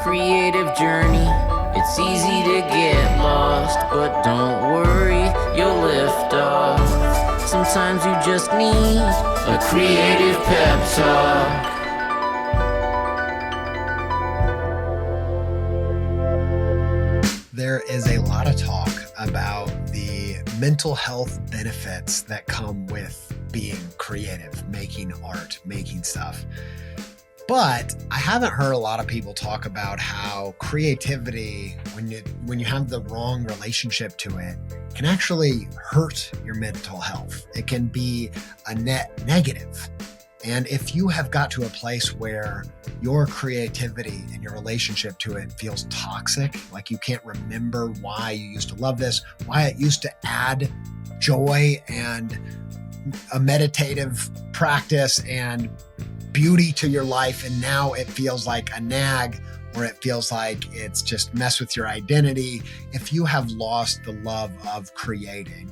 creative journey. It's easy to get lost, but don't worry, you'll lift off. Sometimes you just need a creative pep talk. There is a lot of talk about the mental health benefits that come with being creative, making art, making stuff. But I haven't heard a lot of people talk about how creativity, when you have the wrong relationship to it, can actually hurt your mental health. It can be a net negative. And if you have got to a place where your creativity and your relationship to it feels toxic, like you can't remember why you used to love this, why it used to add joy and a meditative practice and beauty to your life, and now it feels like a nag, or it feels like it's just messed with your identity. If you have lost the love of creating,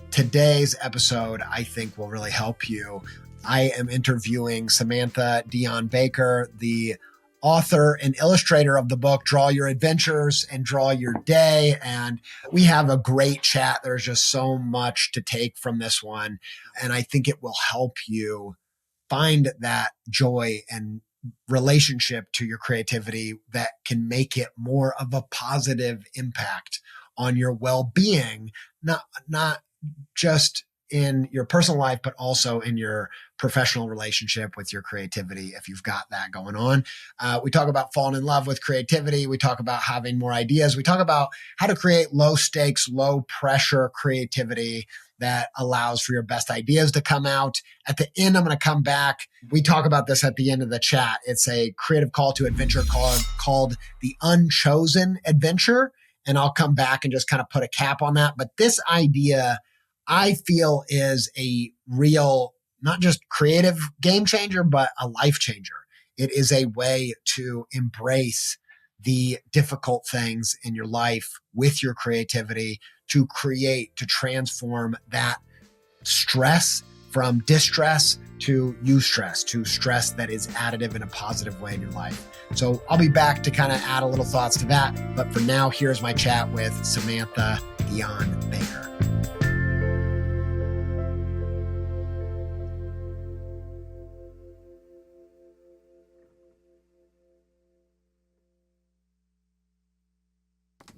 today's episode, I think, will really help you. I am interviewing Samantha Dion Baker, the author and illustrator of the book, Draw Your Adventures and Draw Your Day. And we have a great chat. There's just so much to take from this one. And I think it will help you find that joy and relationship to your creativity that can make it more of a positive impact on your well-being, not just in your personal life, but also in your professional relationship with your creativity, if you've got that going on. We talk about falling in love with creativity. We talk about having more ideas. We talk about how to create low stakes, low pressure creativity that allows for your best ideas to come out. At the end, I'm going to come back. We talk about this at the end of the chat. It's a creative call to adventure called The Unchosen Adventure. And I'll come back and just kind of put a cap on that. But this idea, I feel, is a real, not just creative game changer, but a life changer. It is a way to embrace the difficult things in your life with your creativity, to create, to transform that stress from distress to eustress, to stress that is additive in a positive way in your life. So I'll be back to kind of add a little thoughts to that. But for now, here's my chat with Samantha Dion Baker.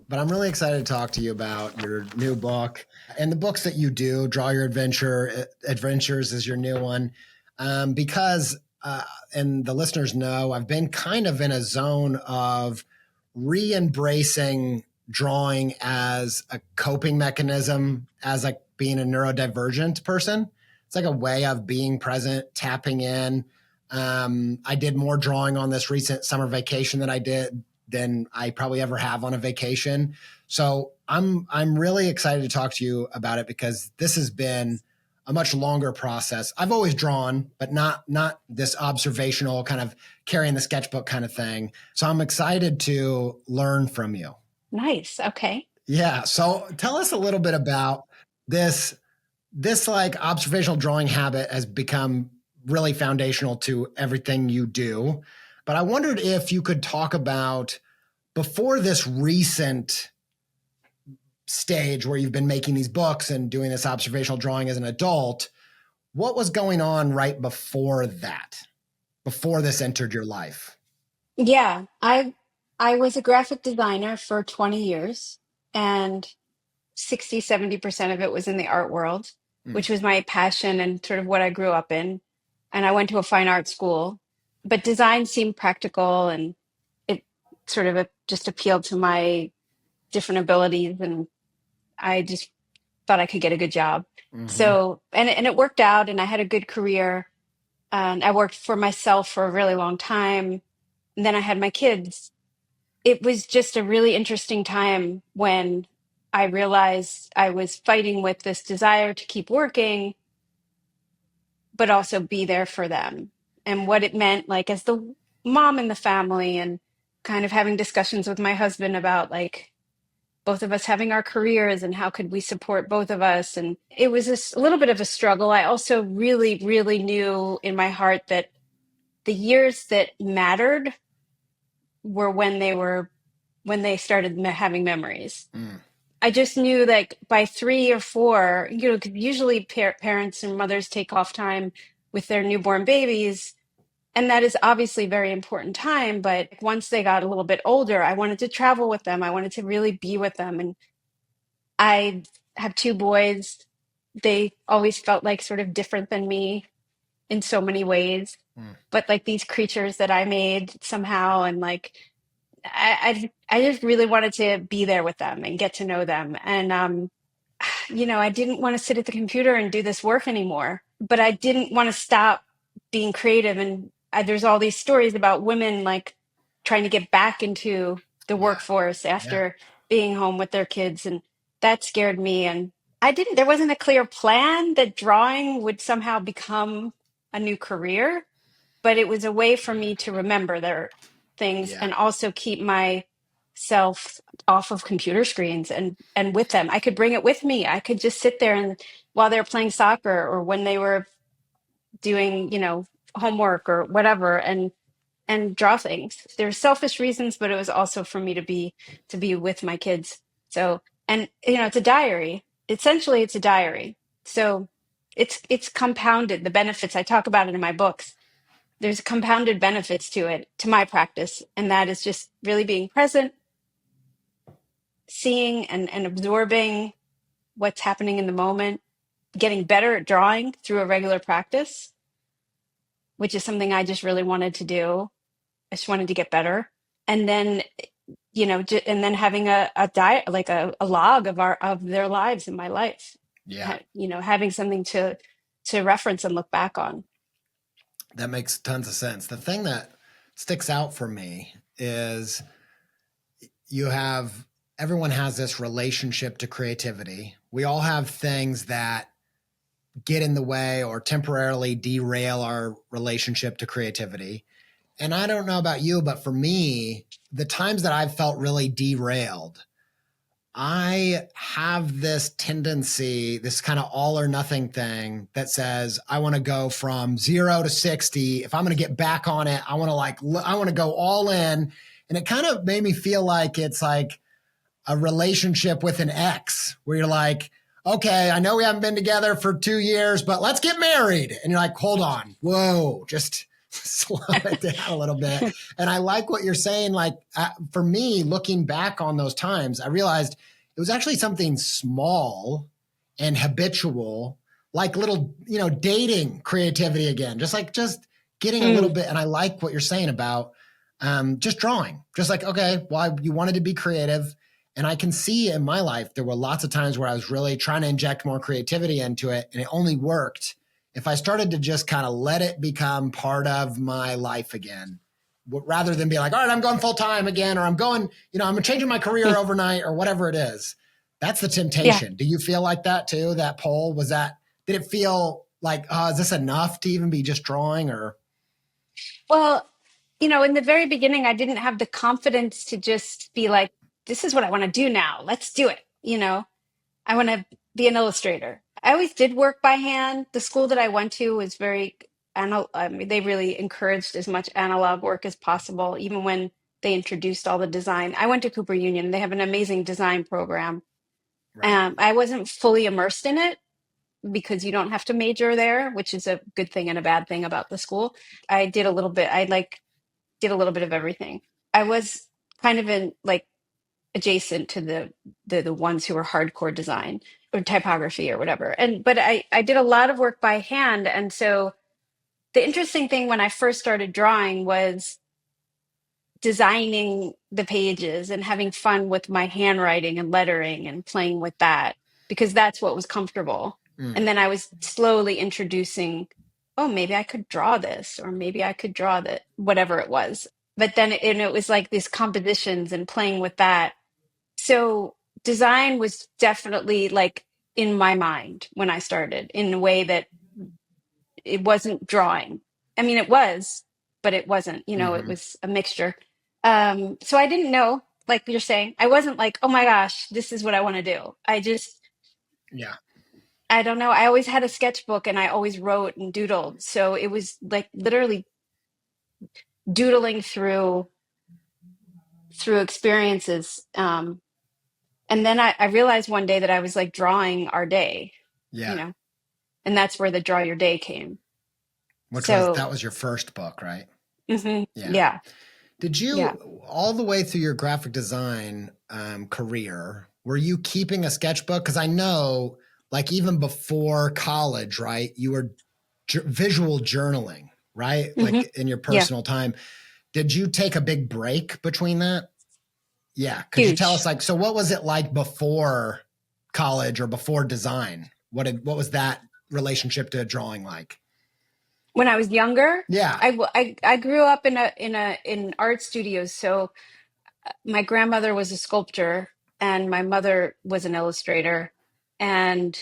But I'm really excited to talk to you about your new book and the books that you do. Draw Your Adventures is your new one. Because, and the listeners know, I've been kind of in a zone of re-embracing drawing as a coping mechanism, as like being a neurodivergent person. It's like a way of being present, tapping in. I did more drawing on this recent summer vacation than I probably ever have on a vacation. So I'm really excited to talk to you about it, because this has been a much longer process. I've always drawn, but not this observational kind of carrying the sketchbook kind of thing. So I'm excited to learn from you. Nice. Okay. Yeah. So tell us a little bit about this like observational drawing habit has become really foundational to everything you do. But I wondered if you could talk about, before this recent stage where you've been making these books and doing this observational drawing as an adult, what was going on right before that, before this entered your life? Yeah, I was a graphic designer for 20 years, and 60-70% of it was in the art world, which was my passion and sort of what I grew up in. And I went to a fine art school, but design seemed practical, and it sort of just appealed to my different abilities, and I just thought I could get a good job. So, and it worked out, and I had a good career, and I worked for myself for a really long time. And then I had my kids. It was just a really interesting time when I realized I was fighting with this desire to keep working, but also be there for them, and what it meant, like, as the mom in the family, and kind of having discussions with my husband about, like, both of us having our careers and how could we support both of us. And it was a little bit of a struggle. I also really, really knew in my heart that the years that mattered were when they started having memories. Mm. I just knew like by 3 or 4, 'cause usually parents and mothers take off time with their newborn babies, and that is obviously very important time. But once they got a little bit older, I wanted to travel with them. I wanted to really be with them. And I have 2 boys. They always felt like sort of different than me in so many ways, Mm. but like these creatures that I made somehow, and like I just really wanted to be there with them and get to know them. And I didn't want to sit at the computer and do this work anymore, but I didn't want to stop being creative. And there's all these stories about women like trying to get back into the Yeah. workforce Yeah. after being home with their kids, and that scared me. And there wasn't a clear plan that drawing would somehow become a new career, but it was a way for me to remember their things Yeah. and also keep myself off of computer screens and with them. I could bring it with me. I could just sit there and while they were playing soccer or when they were doing, homework or whatever, and draw things. There's selfish reasons, but it was also for me to be with my kids. So, and it's a diary. Essentially, it's a diary. So it's compounded. The benefits I talk about it in my books, there's compounded benefits to it, to my practice, and that is just really being present, seeing and absorbing what's happening in the moment, getting better at drawing through a regular practice, which is something I just really wanted to do. I just wanted to get better. And then and then having a diet, like a log of their lives in my life, Yeah. having something to reference and look back on. That makes tons of sense. The thing that sticks out for me is everyone has this relationship to creativity. We all have things that get in the way or temporarily derail our relationship to creativity. And I don't know about you, but for me, the times that I've felt really derailed, I have this tendency, this kind of all or nothing thing that says, I want to go from 0 to 60. If I'm going to get back on it, I want to go all in. And it kind of made me feel like it's like a relationship with an ex where you're like, okay, I know we haven't been together for 2 years, but let's get married. And you're like, hold on, whoa, just slow it down a little bit. And I like what you're saying. Like for me, looking back on those times, I realized it was actually something small and habitual, like little, dating creativity again, just getting a little Mm, bit. And I like what you're saying about just drawing, just like, okay, well, you wanted to be creative. And I can see in my life, there were lots of times where I was really trying to inject more creativity into it. And it only worked if I started to just kind of let it become part of my life again, rather than be like, all right, I'm going full time again, or I'm going, I'm changing my career mm, overnight or whatever it is. That's the yeah. temptation. Do you feel like that too? That poll, did it feel like, is this enough to even be just drawing or? Well, in the very beginning, I didn't have the confidence to just be like, this is what I want to do now. Let's do it. I want to be an illustrator. I always did work by hand. The school that I went to was very I mean, they really encouraged as much analog work as possible, even when they introduced all the design. I went to Cooper Union. They have an amazing design program. Right. I wasn't fully immersed in it because you don't have to major there, which is a good thing and a bad thing about the school. I did a little bit. I like did a little bit of everything. I was kind of in like adjacent to the ones who were hardcore design or typography or whatever. But I did a lot of work by hand. And so the interesting thing when I first started drawing was designing the pages and having fun with my handwriting and lettering and playing with that because that's what was comfortable. Mm. And then I was slowly introducing, oh, maybe I could draw this or maybe I could draw that, whatever it was. But then it was like these compositions and playing with that. So design was definitely like in my mind when I started in a way that it wasn't drawing. I mean, it was, but it wasn't, it Mm-hmm. was a mixture. So I didn't know, like you're saying, I wasn't like, oh my gosh, this is what I want to do. Yeah. I don't know. I always had a sketchbook and I always wrote and doodled. So it was like literally doodling through through experiences. And then I realized one day that I was like drawing our day, you Yeah. know, and that's where the Draw Your Day came. That So, was your first book, right? Yeah. yeah, Did you, yeah. all the way through your graphic design career, were you keeping a sketchbook? Because I know, like, even before college, right, you were visual journaling, right? hmm Like in your Yeah, personal time. Did you take a big break between that? Yeah. Could you tell us, huge. like, so what was it like before college or before design? What was that relationship to drawing like? When I was younger, Yeah. I grew up in art studios. So my grandmother was a sculptor and my mother was an illustrator, and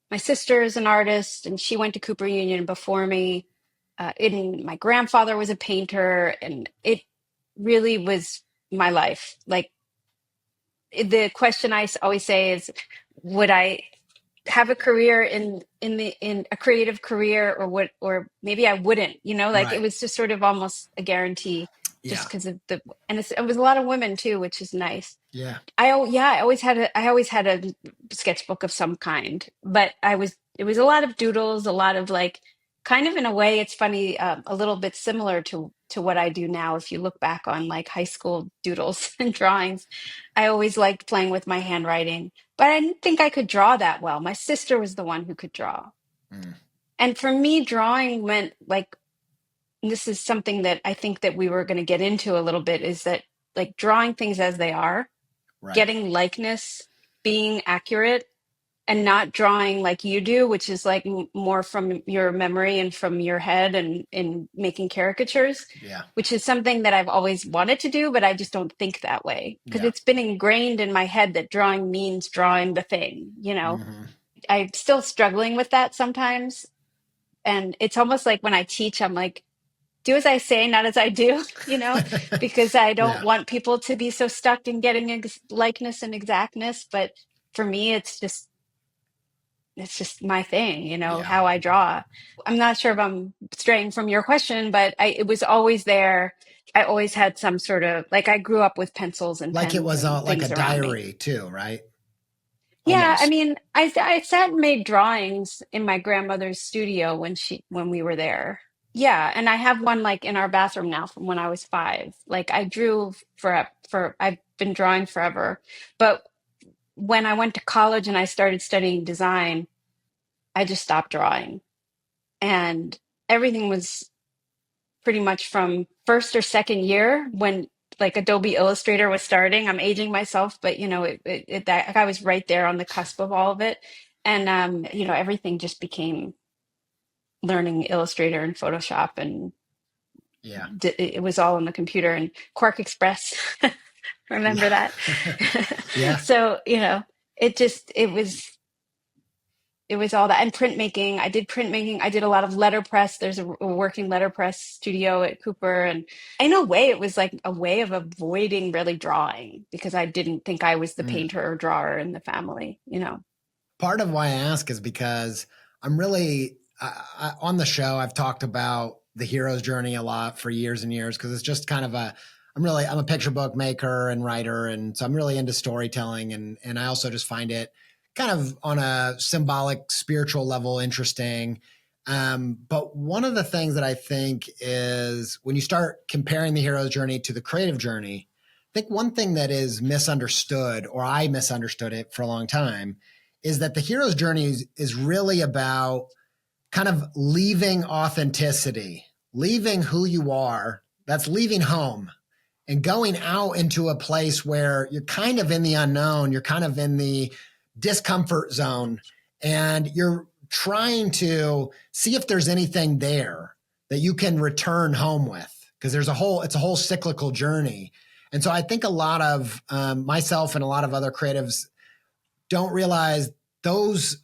my sister is an artist and she went to Cooper Union before me. My grandfather was a painter, and it really was my life. Like, the question always say is, would I have a career in a creative career, or what, or maybe I wouldn't, like it Right. was just sort of almost a guarantee, just Yeah. because of it was a lot of women too, which is nice. Yeah. I always had a sketchbook of some kind, but it was a lot of doodles, a lot of like, kind of, in a way, it's funny, a little bit similar to what I do now. If you look back on like high school doodles and drawings, I always liked playing with my handwriting, but I didn't think I could draw that well. My sister was the one who could draw. Mm, And for me, drawing meant like, this is something that I think that we were going to get into a little bit, is that like drawing things as they are, right. getting likeness, being accurate, and not drawing like you do, which is like more from your memory and from your head, and in making caricatures, Yeah. which is something that I've always wanted to do, but I just don't think that way because Yeah. it's been ingrained in my head that drawing means drawing the thing, Hmm. I'm still struggling with that sometimes. And it's almost like when I teach, I'm like, do as I say, not as I do, because I don't Yeah. want people to be so stuck in getting likeness and exactness. But for me, it's just my thing, Yeah. how I draw. I'm not sure if I'm straying from your question, but it was always there. I always had some sort of, like, I grew up with pencils and Like it pens was and like a things around me. diary too, right? Yeah, I Almost. mean, I sat and made drawings in my grandmother's studio when we were there. Yeah, and I have one like in our bathroom now from when I was 5. Like, I drew for I've been drawing forever. But when I went to college and I started studying design, I just stopped drawing. And everything was pretty much from first or second year, when like Adobe Illustrator was starting. I'm aging myself, but that I was right there on the cusp of all of it. And everything just became learning Illustrator and Photoshop, and Yeah. it was all on the computer, and Quark Express. Yeah. Remember that? Yeah. So, it was all that. And printmaking. I did printmaking. I did a lot of letterpress. There's a working letterpress studio at Cooper. And in a way, it was like a way of avoiding really drawing, because I didn't think I was the Mm. painter or drawer in the family. Part of why I ask is because I'm really on the show. I've talked about the hero's journey a lot for years and years because it's just kind of I'm a picture book maker and writer, and so I'm really into storytelling, and I also just find it kind of on a symbolic, spiritual level interesting. But one of the things that I think is when you start comparing the hero's journey to the creative journey, I think one thing that is misunderstood, or I misunderstood it for a long time, is that the hero's journey is really about kind of leaving authenticity, leaving who you are. That's leaving home and going out into a place where you're kind of in the unknown, you're kind of in the discomfort zone, and you're trying to see if there's anything there that you can return home with. Because it's a whole cyclical journey. And so I think a lot of myself and a lot of other creatives don't realize those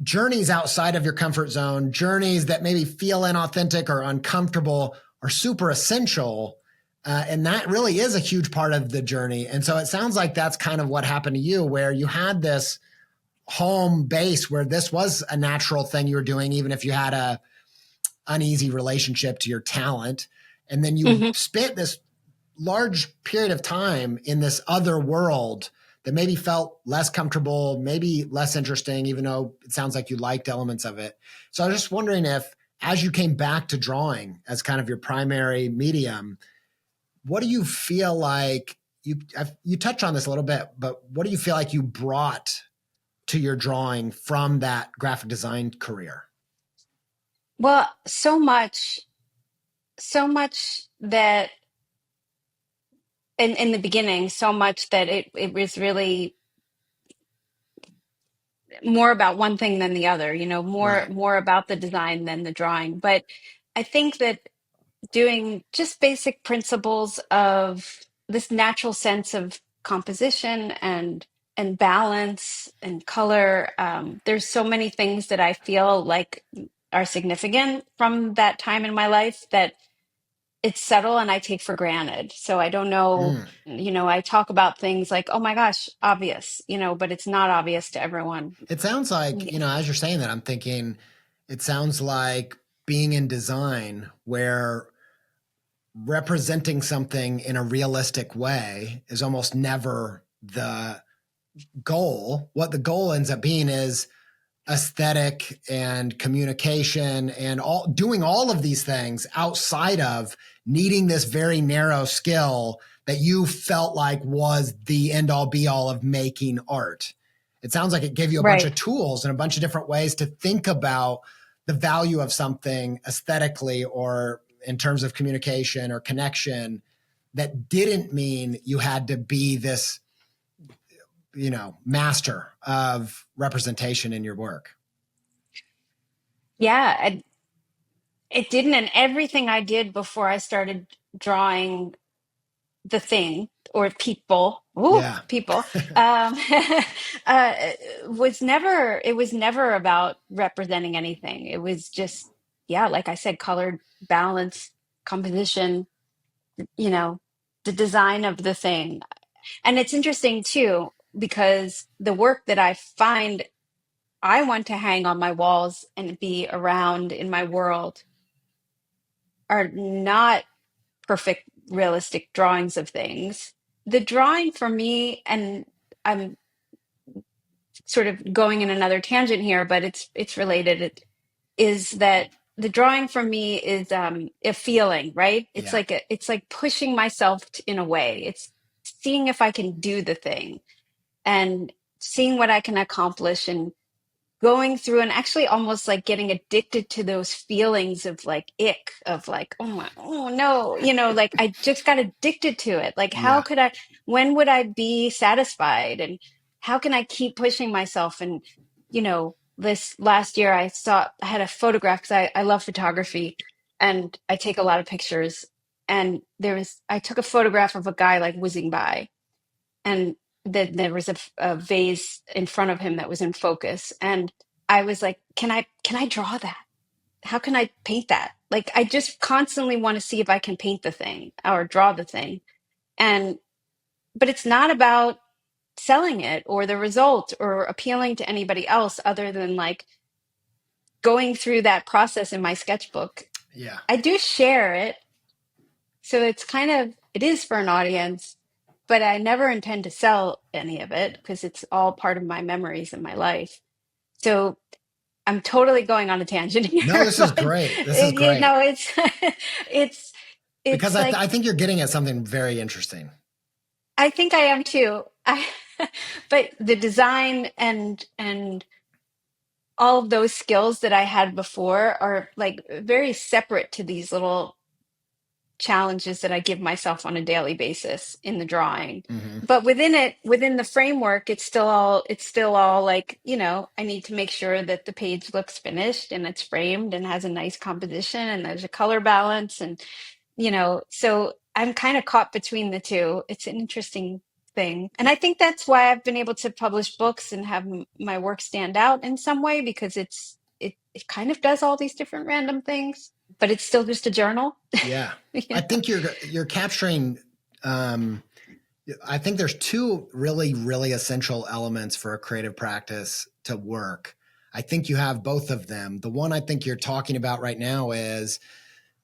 journeys outside of your comfort zone, journeys that maybe feel inauthentic or uncomfortable, are super essential. And that really is a huge part of the journey. And so it sounds like that's kind of what happened to you, where you had this home base where this was a natural thing you were doing, even if you had a uneasy relationship to your talent. And then you Hmm. spent this large period of time in this other world that maybe felt less comfortable, maybe less interesting, even though it sounds like you liked elements of it. So I was just wondering if, as you came back to drawing as kind of your primary medium, what do you feel like you touched on this a little bit, but what do you feel like you brought to your drawing from that graphic design career? Well, so much that in the beginning, so much that it was really more about one thing than the other, Right. more about the design than the drawing. But I think that doing just basic principles of this natural sense of composition and balance and color. There's so many things that I feel like are significant from that time in my life that it's subtle and I take for granted. So I don't know, Mm. I talk about things like, oh my gosh, obvious, but it's not obvious to everyone. It sounds like, Yeah. as you're saying that, I'm thinking it sounds like being in design where representing something in a realistic way is almost never the goal. What the goal ends up being is aesthetic and communication and all doing all of these things outside of needing this very narrow skill that you felt like was the end all be all of making art. It sounds like it gave you a bunch Right. of tools and a bunch of different ways to think about the value of something aesthetically or in terms of communication or connection that didn't mean you had to be this, master of representation in your work. Yeah. It didn't. And everything I did before I started drawing the thing or people, ooh, Yeah. people, um, uh, it was never about representing anything. It was just, yeah, like I said, colored balance, composition, you know, the design of the thing. And it's interesting too, because the work that I find I want to hang on my walls and be around in my world are not perfect, realistic drawings of things. The drawing for me, and I'm sort of going in another tangent here, but it's related. It is that the drawing for me is a feeling, right? Yeah. It's like pushing myself in a way. It's seeing if I can do the thing and seeing what I can accomplish and going through and actually almost like getting addicted to those feelings of like ick of like oh my oh no like I just got addicted to it, like how Yeah. could I, when would I be satisfied, and how can I keep pushing myself. And this last year I had a photograph because I love photography and I take a lot of pictures, and I took a photograph of a guy like whizzing by, and then there was a vase in front of him that was in focus, and I was like, can I draw that? How can I paint that? Like I just constantly want to see if I can paint the thing or draw the thing. And but it's not about selling it or the result or appealing to anybody else other than like going through that process in my sketchbook. Yeah. I do share it, so it is for an audience, but I never intend to sell any of it because it's all part of my memories in my life. So I'm totally going on a tangent No, here, this is but great. This is great it's it's because it's like I think you're getting at something very interesting. I think I am too. But the design and all of those skills that I had before are like very separate to these little challenges that I give myself on a daily basis in the drawing. Mm-hmm. But within the framework, it's still all like, I need to make sure that the page looks finished and it's framed and has a nice composition and there's a color balance and so I'm kind of caught between the two. It's an interesting thing. And I think that's why I've been able to publish books and have my work stand out in some way, because it kind of does all these different random things, but it's still just a journal. Yeah. You I know? think you're capturing I think there's two really, really essential elements for a creative practice to work. I think you have both of them. The one I think you're talking about right now is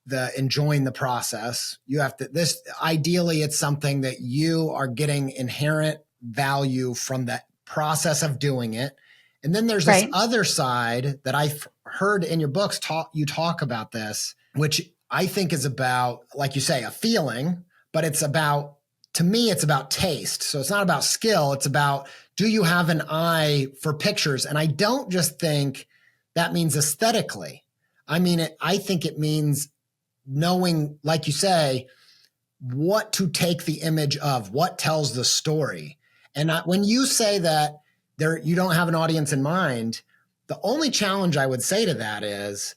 the enjoying the process. You have to, this ideally, it's something that you are getting inherent value from the process of doing it. And then there's this Right. other side that I've heard in your books you talk about this, which I think is about, like you say, a feeling, but it's about, to me, it's about taste. So it's not about skill. It's about, do you have an eye for pictures? And I don't just think that means aesthetically. I mean, I think it means knowing, like you say, what to take the image of, what tells the story. And when you say that you don't have an audience in mind, the only challenge I would say to that is,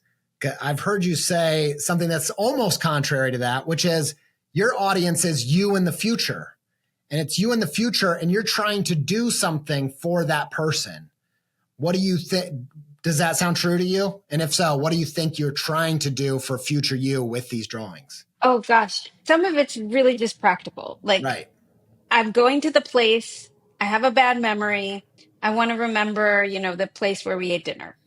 I've heard you say something that's almost contrary to that, which is your audience is you in the future. And it's you in the future, and you're trying to do something for that person. What do you think? Does that sound true to you? And if so, what do you think you're trying to do for future you with these drawings? Oh gosh, some of it's really just practical. Like Right. I'm going to the place, I have a bad memory. I want to remember, the place where we ate dinner.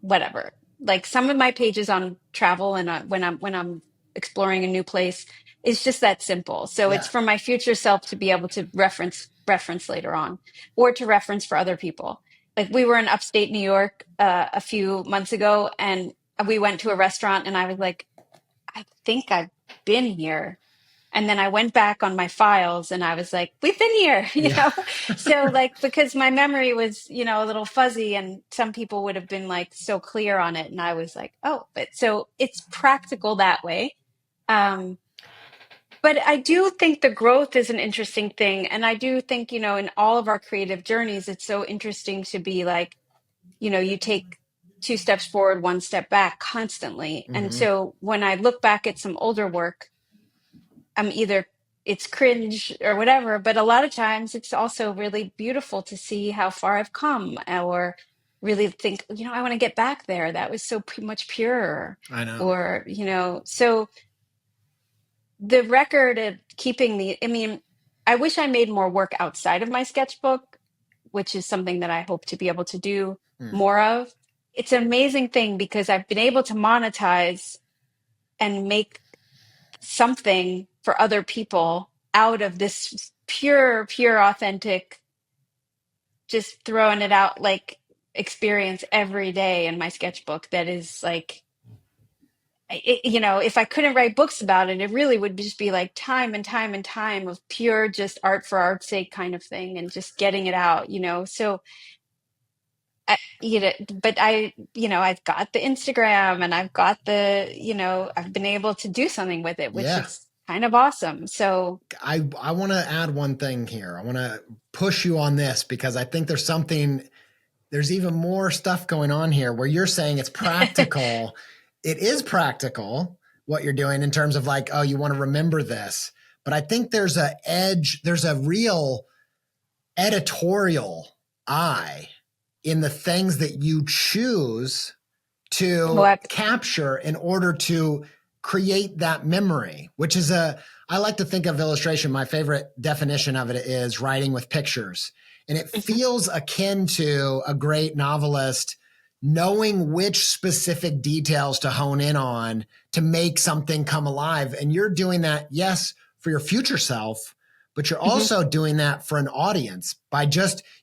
Whatever. Like some of my pages on travel and when I'm exploring a new place, it's just that simple. So it's Yeah. for my future self to be able to reference later on, or to reference for other people. Like we were in upstate New York a few months ago, and we went to a restaurant, and I was like, I think I've been here. And then I went back on my files and I was like, we've been here, Yeah. So like, because my memory was, a little fuzzy, and some people would have been like so clear on it. And I was like, oh, but so it's practical that way. Um, but I do think the growth is an interesting thing. And I do think, in all of our creative journeys, it's so interesting to be like, you take two steps forward, one step back constantly. And Mm-hmm. so when I look back at some older work, I'm either it's cringe or whatever, but a lot of times it's also really beautiful to see how far I've come, or really think, I want to get back there. That was so much purer. I know. Or, so the record of keeping I mean, I wish I made more work outside of my sketchbook, which is something that I hope to be able to do Mm. more of. It's an amazing thing because I've been able to monetize and make something for other people out of this pure, authentic, just throwing it out like experience every day in my sketchbook. That is like, if I couldn't write books about it, it really would just be like time and time and time of pure, just art for art's sake kind of thing, and just getting it out, So, but I've got the Instagram, and I've got I've been able to do something with it, which Yeah. is kind of awesome. So, I want to add one thing here. I want to push you on this because I think there's even more stuff going on here where you're saying it's practical. It is practical what you're doing in terms of like, oh, you want to remember this. But I think there's there's a real editorial eye in the things that you choose to what? capture in order to create that memory, which is I like to think of illustration. My favorite definition of it is writing with pictures. And it feels akin to a great novelist knowing which specific details to hone in on to make something come alive. And you're doing that, yes, for your future self, but you're Mhm. also doing that for an audience by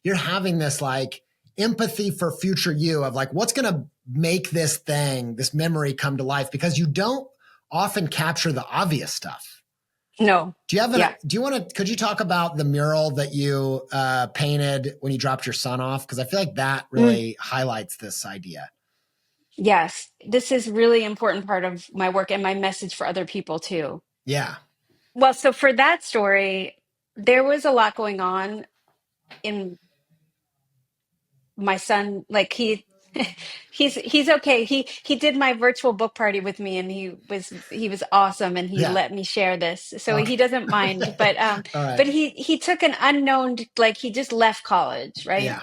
you're having this like empathy for future you of like, what's going to make this memory come to life? Because you don't often capture the obvious stuff. No. Yeah. Could you talk about the mural that you painted when you dropped your son off? Because I feel like that Mm. really highlights this idea. Yes. This is really important part of my work and my message for other people too. Yeah. Well, so for that story, there was a lot going on in my son. Like he's okay. He did my virtual book party with me, and he was awesome, and he Yeah. let me share this. So he Okay. doesn't mind, All right. but he took an unknown, like he just left college, right? Yeah.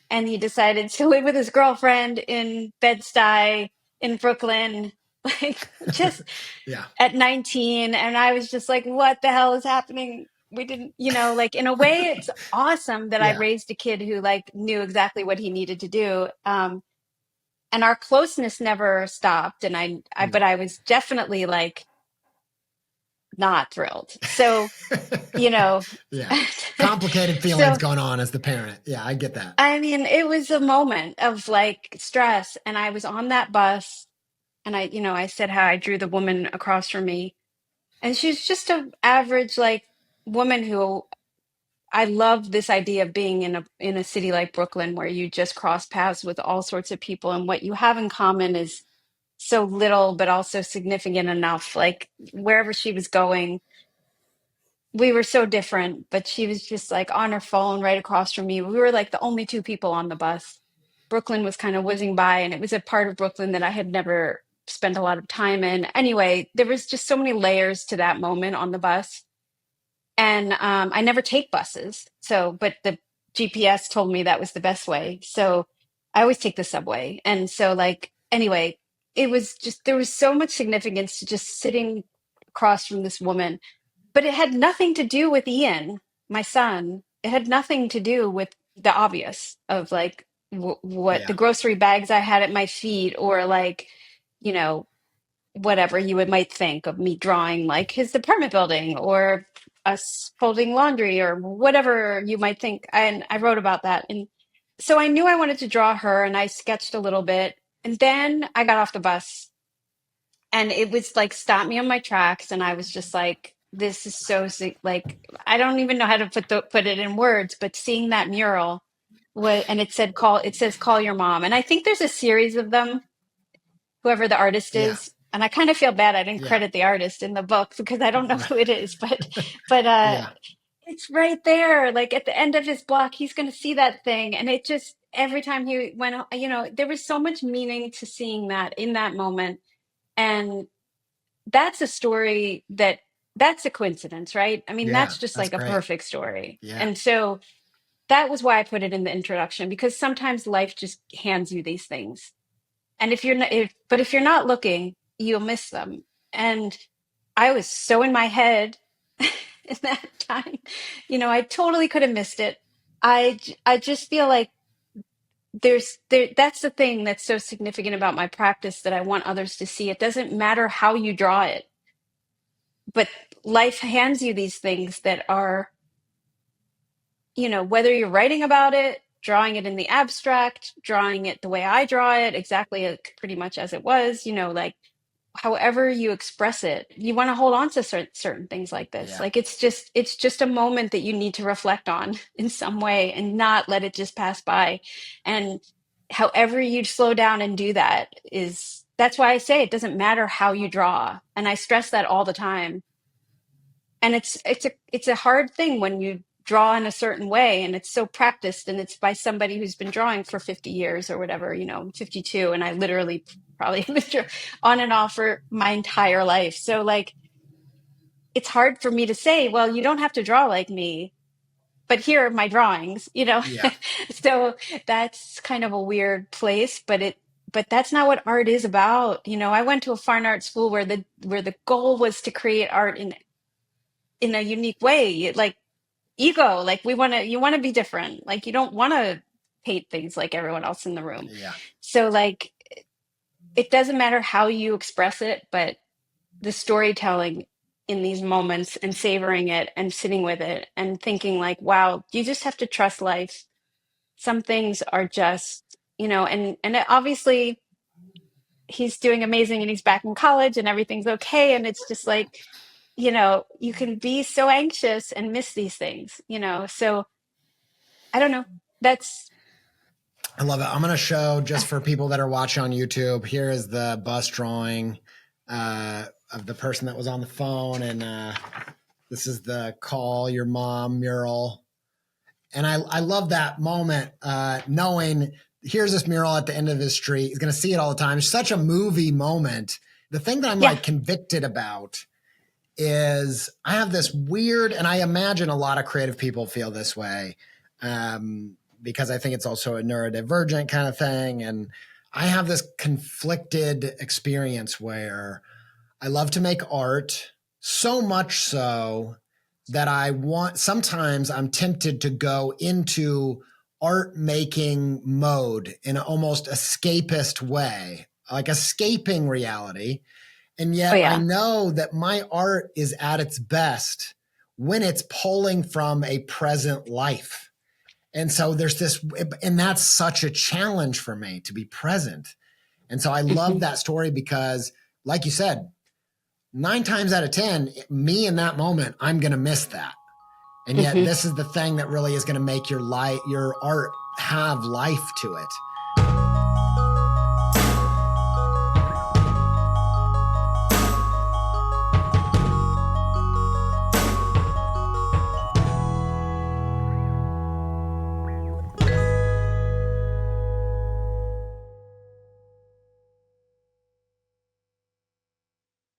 And he decided to live with his girlfriend in Bed-Stuy in Brooklyn, like just Yeah. at 19. And I was just like, what the hell is happening? We didn't, like in a way, it's awesome that I Yeah. raised a kid who like knew exactly what he needed to do. and our closeness never stopped. And Mm. but I was definitely like not thrilled. So, you know, Yeah. Complicated feelings so going on as the parent. Yeah, I get that. I mean, it was a moment of like stress, and I was on that bus, and I said how I drew the woman across from me, and she's just a average like woman who I love this idea of being in a city like Brooklyn where you just cross paths with all sorts of people, and what you have in common is so little, but also significant enough. Like wherever she was going, we were so different, but she was just like on her phone right across from me. We were like the only two people on the bus. Brooklyn was kind of whizzing by, and it was a part of Brooklyn that I had never spent a lot of time in. Anyway, there was just so many layers to that moment on the bus. And I never take buses. So, but the GPS told me that was the best way. So I always take the subway. And so, like, anyway, it was just, there was so much significance to just sitting across from this woman, but it had nothing to do with Ian, my son. It had nothing to do with the obvious of like what the Yeah. grocery bags I had at my feet, or like, you know, whatever you would might think of me drawing like his apartment building or us folding laundry or whatever you might think. And I wrote about that. And so I knew I wanted to draw her, and I sketched a little bit. And then I got off the bus, and it was like stopped me on my tracks, and I was just like, this is so like I don't even know how to put it in words, but seeing that mural, what, and it says call your mom. And I think there's a series of them, whoever the artist Yeah. is. And I kind of feel bad I didn't Yeah. credit the artist in the book because I don't know who it is, but Yeah. it's right there. Like at the end of his block, he's going to see that thing, and it just every time he went, there was so much meaning to seeing that in that moment. And that's a story that's a coincidence, right? I mean, Yeah. that's just That's like a great. perfect story. Yeah. And so that was why I put it in the introduction, because sometimes life just hands you these things, and if you're not looking, you'll miss them. And I was so in my head in that time. I totally could have missed it. I just feel like that's the thing that's so significant about my practice that I want others to see. It doesn't matter how you draw it, but life hands you these things that are, whether you're writing about it, drawing it in the abstract, drawing it the way I draw it, exactly pretty much as it was, like however you express it, you want to hold on to certain things like this. Yeah. Like it's just a moment that you need to reflect on in some way and not let it just pass by. And however you slow down and do that's why I say it doesn't matter how you draw. And I stress that all the time. And it's a hard thing when you draw in a certain way, and it's so practiced, and it's by somebody who's been drawing for 50 years or whatever. 52, and I literally probably have been on and off for my entire life. So like it's hard for me to say, well, you don't have to draw like me, but here are my drawings. Yeah. So that's kind of a weird place, but that's not what art is about. I went to a fine art school where the goal was to create art in a unique way, like ego. Like you want to be different. Like you don't want to paint things like everyone else in the room. Yeah. So like it doesn't matter how you express it, but the storytelling in these moments and savoring it and sitting with it and thinking like, wow, you just have to trust life. Some things are just, and obviously he's doing amazing, and he's back in college and everything's okay. And it's just like, you can be so anxious and miss these things. So I don't know. That's I love it. I'm going to show, just for people that are watching on YouTube, here is the bus drawing of the person that was on the phone. And this is the call your mom mural. And I love that moment, knowing here's this mural at the end of his street. He's going to see it all the time. It's such a movie moment. The thing that I'm yeah. like convicted about is I have this weird, and I imagine a lot of creative people feel this way, because I think it's also a neurodivergent kind of thing. And I have this conflicted experience where I love to make art, so much so that sometimes I'm tempted to go into art making mode in an almost escapist way, like escaping reality. And Oh yet I yeah. know that my art is at its best when it's pulling from a present life. And so there's this, and that's such a challenge for me to be present. And so I love Hmm. that story because, like you said, 9 times out of 10, me in that moment, I'm going to miss that. And yet, Hmm. this is the thing that really is going to make your life, your art, have life to it.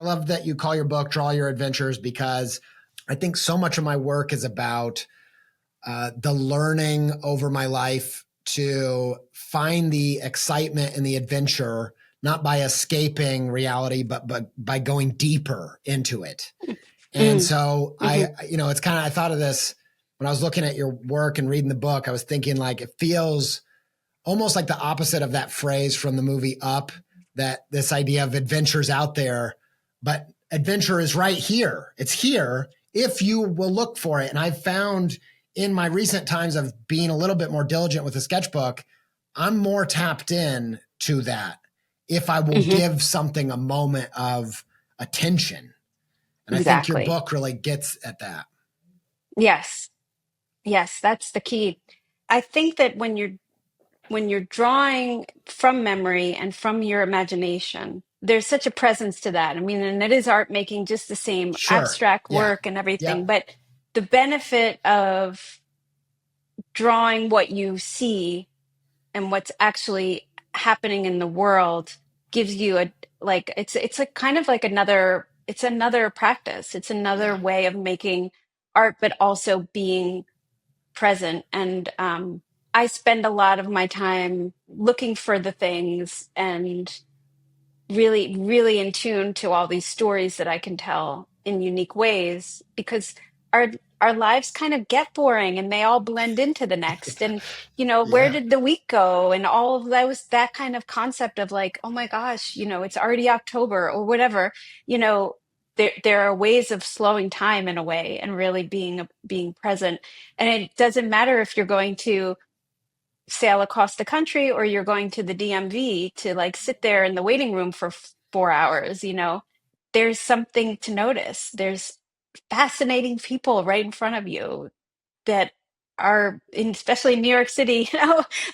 I love that you call your book "Draw Your Adventures" because I think so much of my work is about the learning over my life to find the excitement and the adventure, not by escaping reality, but by going deeper into it. And Mm. so Hmm. it's kind of, I thought of this when I was looking at your work and reading the book. I was thinking like it feels almost like the opposite of that phrase from the movie Up, that this idea of adventures out there, but adventure is right here. It's here if you will look for it. And I've found in my recent times of being a little bit more diligent with the sketchbook, I'm more tapped in to that if I will Hmm. give something a moment of attention. And I think your Exactly. book really gets at that. Yes. Yes, that's the key. I think that when you're drawing from memory and from your imagination, there's such a presence to that. I mean, and it is art making, just the same Sure. abstract Yeah. work and everything, Yep. but the benefit of drawing what you see and what's actually happening in the world gives you a, like, it's a kind of like another practice. It's another Yeah. way of making art, but also being present. And I spend a lot of my time looking for the things and really, really in tune to all these stories that I can tell in unique ways, because our our lives kind of get boring and they all blend into the next. And where Yeah. did the week go? And all of that kind of concept of like, oh my gosh, it's already October or whatever. You know, there are ways of slowing time in a way and really being present. And it doesn't matter if you're going to sail across the country or you're going to the DMV to like sit there in the waiting room for 4 hours. There's something to notice. There's fascinating people right in front of you that are in, especially in New York City,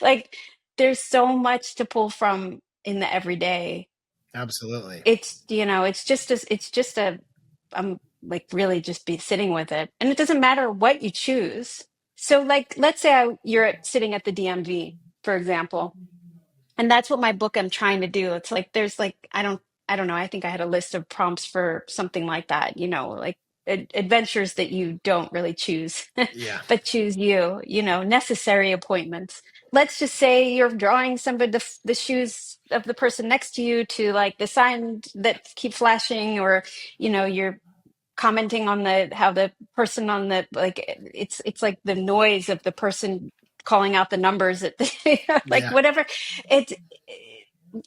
like there's so much to pull from in the everyday. Absolutely. It's just a I'm like really just be sitting with it. And it doesn't matter what you choose. So like let's say you're sitting at the DMV, for example, and that's what my book I'm trying to do. It's like there's like I don't know, I think I had a list of prompts for something like that, like adventures that you don't really choose, Yeah. but choose necessary appointments. Let's just say you're drawing somebody the shoes of the person next to you to like the sign that keep flashing, or you're commenting on the how the person on the, like, it's like the noise of the person calling out the numbers at the like Yeah. whatever. It's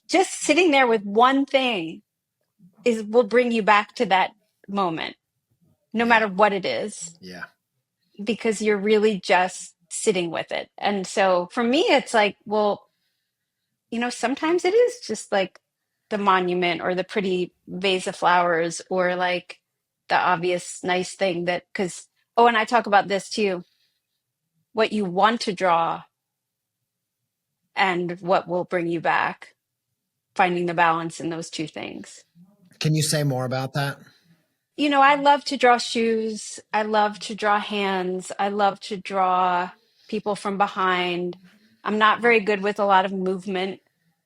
just sitting there with one thing is will bring you back to that moment, no Yeah. matter what it is, Yeah. because you're really just sitting with it. And so for me it's like, well, sometimes it is just like the monument or the pretty vase of flowers, or like the obvious nice thing that, because, oh, and I talk about this too, what you want to draw and what will bring you back, finding the balance in those two things. Can you say more about that? I love to draw shoes. I love to draw hands. I love to draw people from behind. I'm not very good with a lot of movement,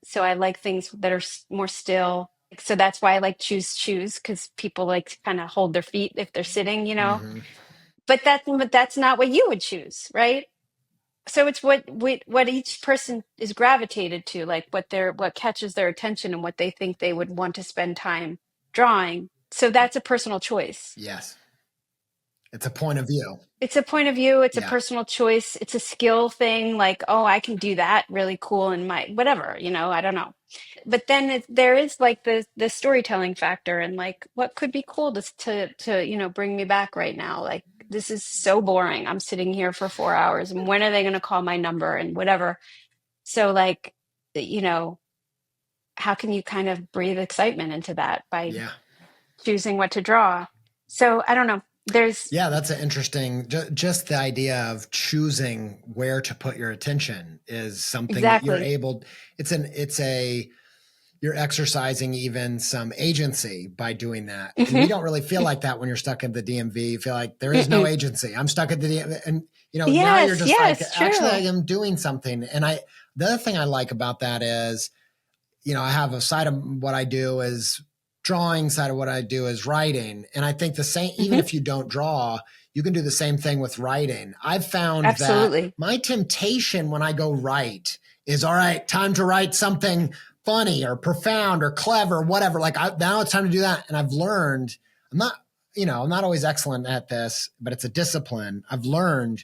so I like things that are more still. So that's why I like choose shoes, because people like to kind of hold their feet if they're sitting. Hmm. But that's not what you would choose, right? So it's what each person is gravitated to, like what catches their attention and what they think they would want to spend time drawing. So that's a personal choice. Yes. It's a point of view. It's a point of view, it's a Yeah. personal choice, it's a skill thing, like, oh, I can do that really cool in my whatever, I don't know. But then there is like the storytelling factor and like what could be cool to bring me back right now. Like this is so boring. I'm sitting here for 4 hours and when are they going to call my number and whatever. So like, you know, how can you kind of breathe excitement into that by Yeah. choosing what to draw? So I don't know. There's Yeah, that's an interesting. Just the idea of choosing where to put your attention is something that you're exactly. able. You're exercising even some agency by doing that, and we Hmm. don't really feel like that when you're stuck in the DMV. You feel like there is no Mm-mm. agency. I'm stuck at the DMV, and now you're Yes, just like, yes, actually, I true. am doing something. And the other thing I like about that is, I have a side of what I do is drawing, side of what I do is writing. And I think the same, even Hmm. if you don't draw, you can do the same thing with writing. I've found that Absolutely. my temptation when I go write is, all right, time to write something funny or profound or clever, whatever. Like now it's time to do that. And I've learned, I'm not always excellent at this, but it's a discipline. I've learned,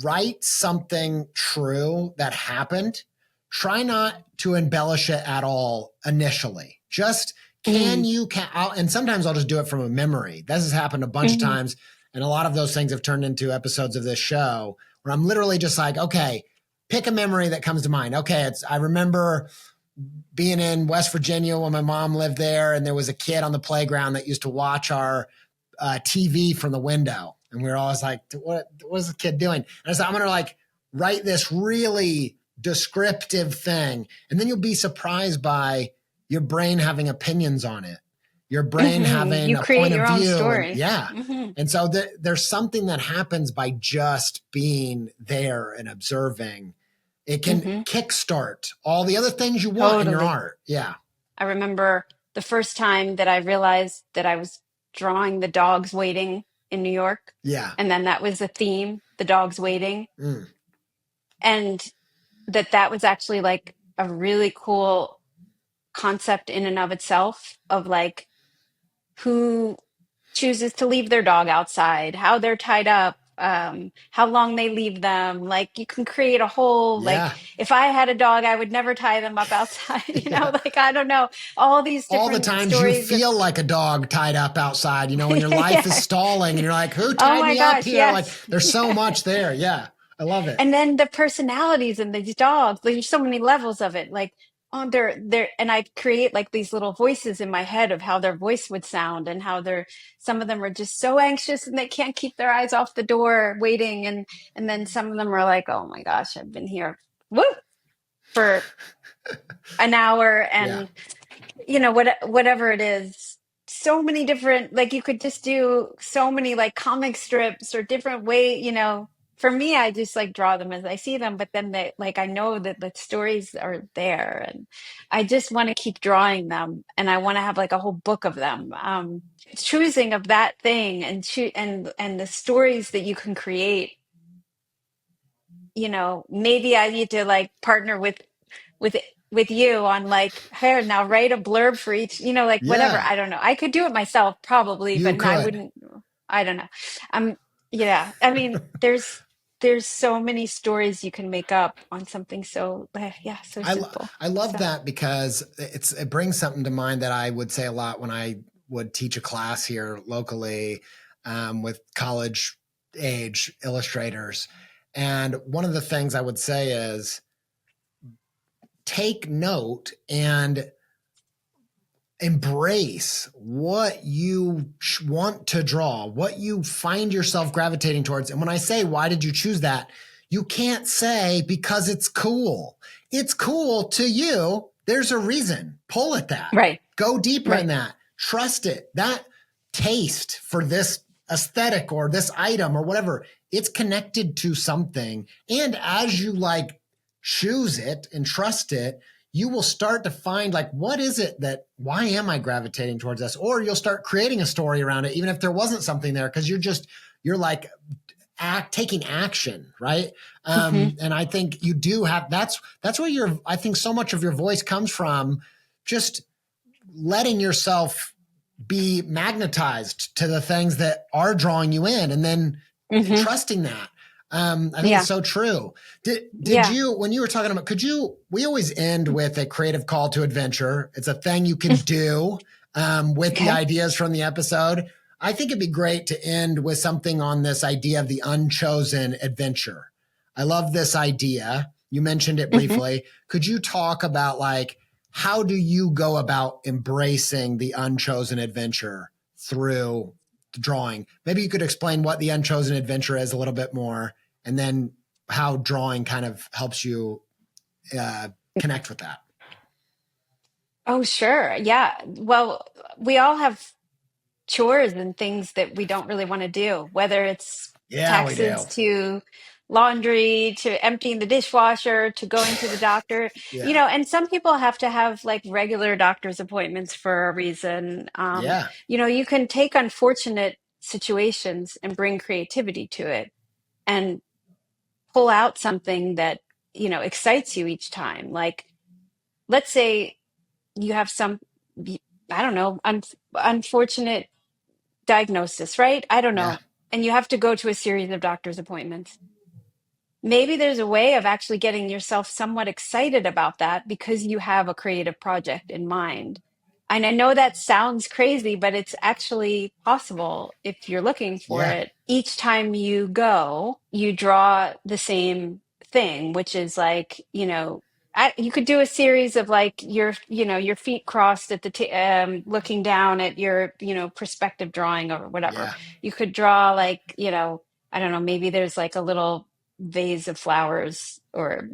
write something true that happened. Try not to embellish it at all initially. Just Mm-hmm. and sometimes I'll just do it from a memory. This has happened a bunch of Mm-hmm. times. And a lot of those things have turned into episodes of this show where I'm literally just like, okay, pick a memory that comes to mind. Okay, I remember being in West Virginia when my mom lived there, and there was a kid on the playground that used to watch our TV from the window. And we were always like, what is the kid doing? And I said, I'm going to like write this really descriptive thing. And then you'll be surprised by your brain having opinions on it, your brain Hmm. having You a point create of your own view. And story. yeah. Hmm. And so there's something that happens by just being there and observing. It can Hmm. kickstart all the other things you want in your Totally. art. Yeah. I remember the first time that I realized that I was drawing the dogs waiting in New York. Yeah. And then that was the theme, the dogs waiting. Mm. And that was actually like a really cool concept in and of itself of like who chooses to leave their dog outside, how they're tied up, how long they leave them. Like you can create a whole like Yeah. if I had a dog, I would never tie them up outside, Yeah. like I don't know, all these All the different times you stories of feel like a dog tied up outside, when your life is yeah. stalling and you're like, who Oh tied my me up gosh, here? Like yes. there's so Yeah. much there. Yeah. I love it. And then the personalities in these dogs, like, there's so many levels of it. Like, oh, they're, and I create like these little voices in my head of how their voice would sound and how some of them are just so anxious and they can't keep their eyes off the door waiting. And then some of them are like, oh my gosh, I've been here, woo, for an hour Yeah. and whatever it is, so many different, like you could just do so many like comic strips or different for me, I just like draw them as I see them, but then they like I know that the stories are there and I just want to keep drawing them and I want to have like a whole book of them, choosing of that thing and and the stories that you can create. Maybe I need to like partner with with you on like, here, now write a blurb for each, like whatever. Yeah. I don't know. I could do it myself probably, You but I could. wouldn't. I don't know. Yeah. I mean, there's so many stories you can make up on something so yeah, so I, simple. I love So that because it brings something to mind that I would say a lot when I would teach a class here locally with college age illustrators. And one of the things I would say is take note and embrace what you want to draw, what you find yourself gravitating towards. And when I say, why did you choose that? You can't say because it's cool. It's cool to you. There's a reason. Pull at that. right, Go deeper in right. that. Trust it. That taste for this aesthetic or this item or whatever, it's connected to something. And as you like choose it and trust it, you will start to find like, what is it why am I gravitating towards this? Or you'll start creating a story around it, even if there wasn't something there, because you're like taking action, right? Hmm. And I think you do have, that's where I think so much of your voice comes from, just letting yourself be magnetized to the things that are drawing you in, and then trusting that. I think it's so true. Did you, when you were talking about, we always end with a creative call to adventure. It's a thing you can do with the ideas from the episode. I think it'd be great to end with something on this idea of the unchosen adventure. I love this idea. You mentioned it briefly. Could you talk about like, how do you go about embracing the unchosen adventure through drawing? Maybe you could explain what the unchosen adventure is a little bit more, and then how drawing kind of helps you connect with that. Oh, sure. Yeah. Well, we all have chores and things that we don't really want to do, whether it's Yeah, we do. taxes to laundry to emptying the dishwasher to going to the doctor, and some people have to have like regular doctor's appointments for a reason. You can take unfortunate situations and bring creativity to it and pull out something that, excites you each time. Like, let's say you have some, I don't know, unfortunate diagnosis, right? I don't Yeah. know. And you have to go to a series of doctor's appointments. Maybe there's a way of actually getting yourself somewhat excited about that because you have a creative project in mind. And I know that sounds crazy, but it's actually possible if you're looking for Yeah. it. Each time you go, you draw the same thing, which is like, you could do a series of like your feet crossed at the looking down at your perspective drawing or whatever. Yeah. You could draw like I don't know, maybe there's like a little vase of flowers or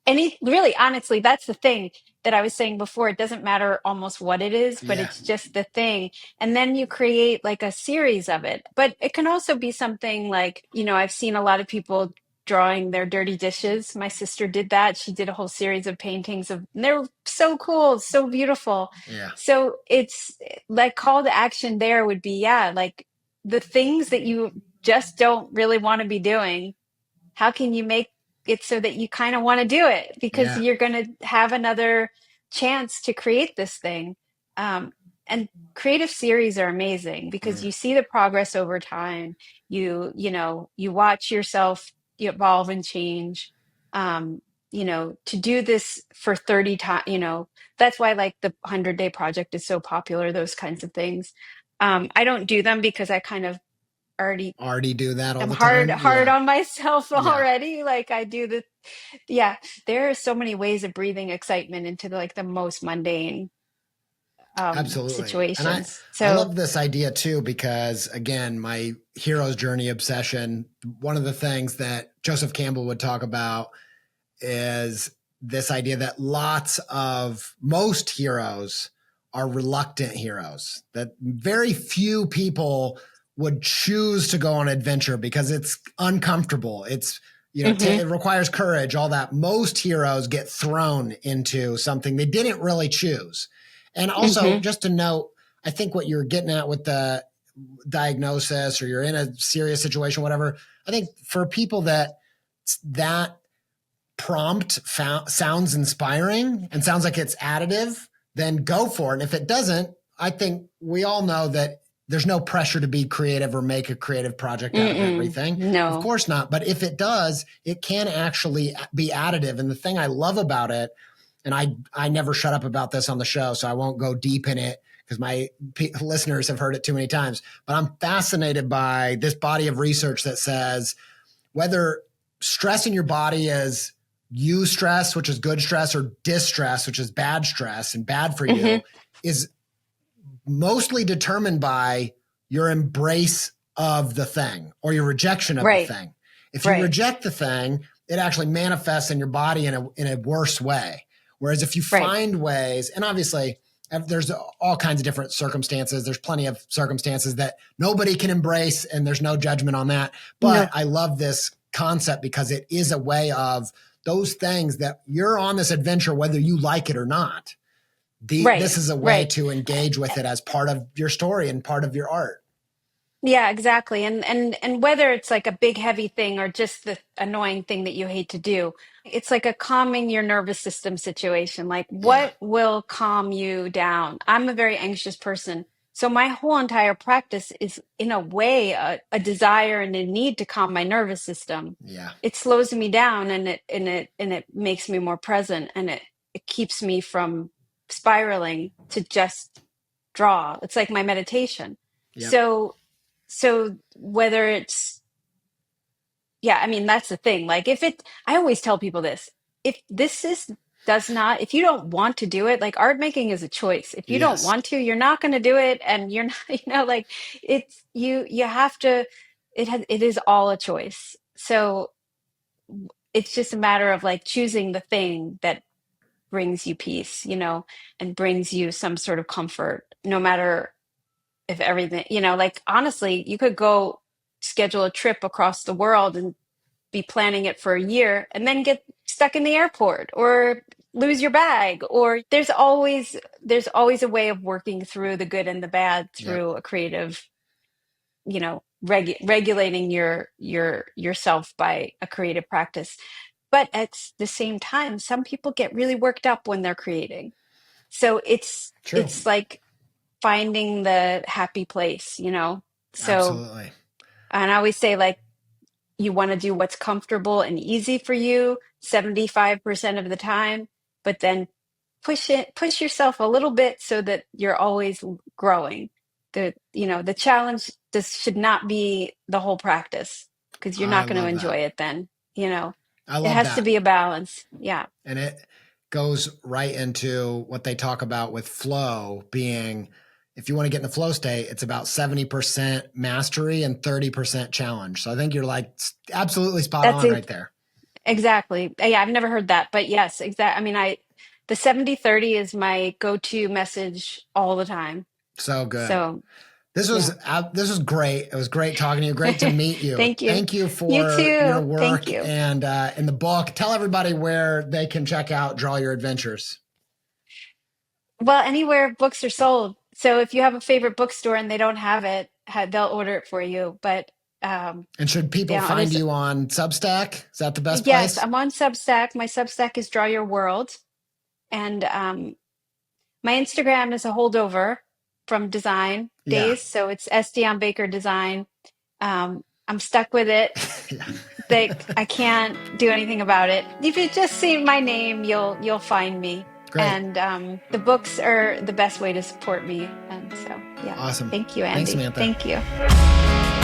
any, really, honestly, that's the thing that I was saying before. It doesn't matter almost what it is, but Yeah. it's just the thing. And then you create like a series of it. But it can also be something like, I've seen a lot of people drawing their dirty dishes. My sister did that. She did a whole series of paintings and they're so cool, so beautiful. Yeah. So it's like call to action there would be, like the things that you just don't really want to be doing. How can you make it so that you kind of want to do it because you're going to have another chance to create this thing? And creative series are amazing because you see the progress over time. You watch yourself evolve and change. To do this for 30 times, that's why like the 100-day project is so popular, those kinds of things. I don't do them because I kind of already do that all I'm the hard time. hard Yeah. on myself already. Like I do the there are so many ways of breathing excitement into the most mundane Absolutely. And situations. I So love this idea too, because again, my hero's journey obsession, one of the things that Joseph Campbell would talk about is this idea that most heroes are reluctant heroes, that very few people would choose to go on an adventure because it's uncomfortable. It's, it requires courage, all that. Most heroes get thrown into something they didn't really choose. And also just to note, I think what you're getting at with the diagnosis or you're in a serious situation, whatever, I think for people that prompt sounds inspiring and sounds like it's additive, then go for it. And if it doesn't, I think we all know that there's no pressure to be creative or make a creative project out of everything. No. Of course not. But if it does, it can actually be additive. And the thing I love about it, and I never shut up about this on the show, so I won't go deep in it because my listeners have heard it too many times, but I'm fascinated by this body of research that says whether stress in your body is eustress, which is good stress, or distress, which is bad stress and bad for you, is mostly determined by your embrace of the thing or your rejection of the thing. If you reject the thing, it actually manifests in your body in a worse way. Whereas if you find ways, and obviously there's all kinds of different circumstances. There's plenty of circumstances that nobody can embrace and there's no judgment on that. But I love this concept because it is a way of those things that you're on this adventure, whether you like it or not. This is a way to engage with it as part of your story and part of your art. Yeah, exactly. And whether it's like a big heavy thing or just the annoying thing that you hate to do, it's like a calming your nervous system situation. Like Yeah. what will calm you down? I'm a very anxious person. So my whole entire practice is in a way a desire and a need to calm my nervous system. Yeah. It slows me down and it makes me more present and it keeps me from spiraling to just draw. It's like my meditation. Yep. So whether it's, yeah, I mean, that's the thing. Like if it, I always tell people this, if this is, does not, if you don't want to do it, like art making is a choice. If you don't Yes. want to, you're not going to do it. And you're not, like it's, you have to, it is all a choice. So it's just a matter of like choosing the thing that brings you peace, and brings you some sort of comfort, no matter if everything, like honestly, you could go schedule a trip across the world and be planning it for a year and then get stuck in the airport or lose your bag, or there's always a way of working through the good and the bad Yep. through a creative, regulating yourself by a creative practice. But at the same time, some people get really worked up when they're creating. So it's True. it's like finding the happy place. So, Absolutely. and I always say, like, you want to do what's comfortable and easy for you 75% of the time, but then push yourself a little bit so that you're always growing. The challenge should not be the whole practice because you're I not going to love that. enjoy it then, you know. I It love has to that. be a balance. Yeah. And it goes right into what they talk about with flow being, if you want to get in the flow state, it's about 70% mastery and 30% challenge. So I think you're like absolutely spot That's on right it. there. Exactly. Yeah, I've never heard that, but yes, exactly. I mean, the 70/30 is my go-to message all the time. So good. So, This was yeah. this was great. It was great talking to you. Great to meet you. Thank you. Thank you You for your too. Thank work you. and in the book. Tell everybody where they can check out Draw Your Adventures. Well, anywhere books are sold. So if you have a favorite bookstore and they don't have it, they'll order it for you. But And should people find there's you on Substack? Is that the best yes, place? I'm on Substack. My Substack is Draw Your World, and my Instagram is a holdover from design Yeah. days, so it's S. Dion Baker Design. I'm stuck with it. Yeah. Like I can't do anything about it. If you just see my name, you'll find me. Great. And the books are the best way to support me. And so, yeah. Awesome. Thank you, Thanks, Andy. Samantha. Thank you.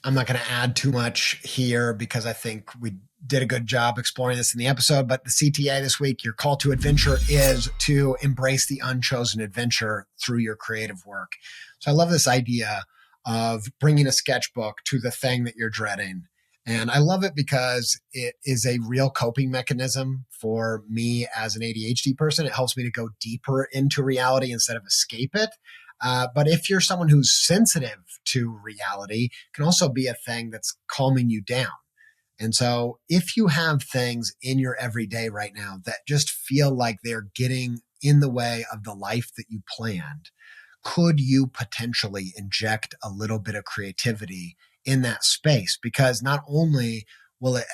I'm not going to add too much here because I think we did a good job exploring this in the episode. But the CTA this week, your call to adventure is to embrace the unchosen adventure through your creative work. So I love this idea of bringing a sketchbook to the thing that you're dreading. And I love it because it is a real coping mechanism for me as an ADHD person. It helps me to go deeper into reality instead of escape it. But if you're someone who's sensitive to reality, it can also be a thing that's calming you down. And so if you have things in your everyday right now that just feel like they're getting in the way of the life that you planned, could you potentially inject a little bit of creativity in that space? Because not only will it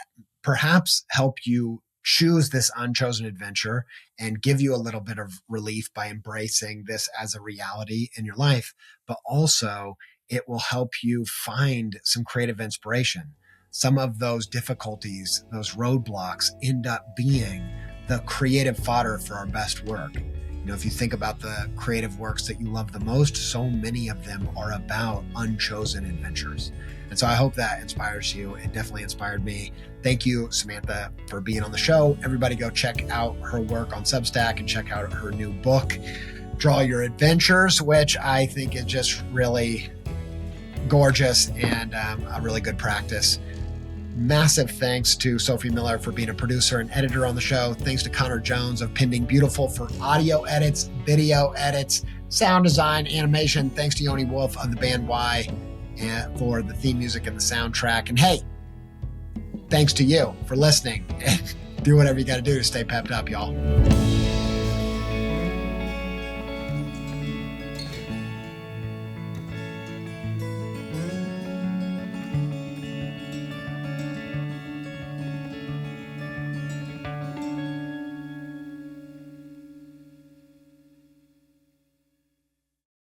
perhaps help you choose this unchosen adventure and give you a little bit of relief by embracing this as a reality in your life, but also it will help you find some creative inspiration. Some of those difficulties, those roadblocks end up being the creative fodder for our best work. If you think about the creative works that you love the most, so many of them are about unchosen adventures. And so I hope that inspires you. It definitely inspired me. Thank you, Samantha, for being on the show. Everybody go check out her work on Substack and check out her new book, Draw Your Adventures, which I think is just really gorgeous and a really good practice. Massive thanks to Sophie Miller for being a producer and editor on the show. Thanks to Connor Jones of Pending Beautiful for audio edits, video edits, sound design, animation. Thanks to Yoni Wolf of the band Y. for the theme music and the soundtrack. And hey, thanks to you for listening. And do whatever you got to do to stay pepped up, y'all.